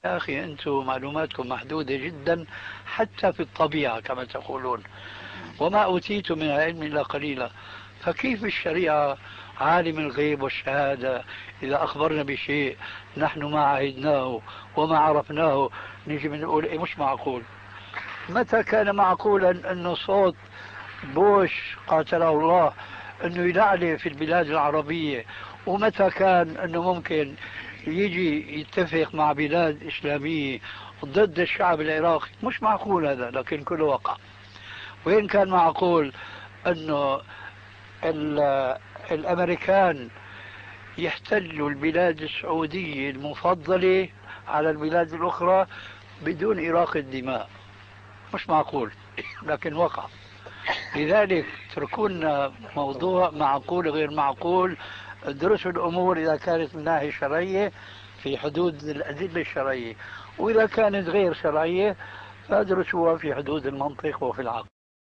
يا أخي أنتم معلوماتكم محدودة جدا حتى في الطبيعة كما تقولون، وما أوتيتم من العلم إلا قليلا. فكيف الشريعة عالم الغيب والشهادة إذا أخبرنا بشيء نحن ما عهدناه وما عرفناه نجي بنقول إيه؟ مش معقول. متى كان معقولا أنه صوت بوش قاتله الله أنه يلعلي في البلاد العربية؟ ومتى كان أنه ممكن يجي يتفق مع بلاد إسلامية ضد الشعب العراقي؟ مش معقول هذا، لكن كله وقع. وإن كان معقول أنه الأمريكان يحتلوا البلاد السعودية المفضلة على البلاد الأخرى بدون إراقة دماء؟ مش معقول لكن وقع. لذلك اتركونا موضوع معقول غير معقول، ادرسوا الأمور إذا كانت من ناحية شرعية في حدود الأدلة الشرعية، وإذا كانت غير شرعية فادرسوها في حدود المنطق وفي العقل.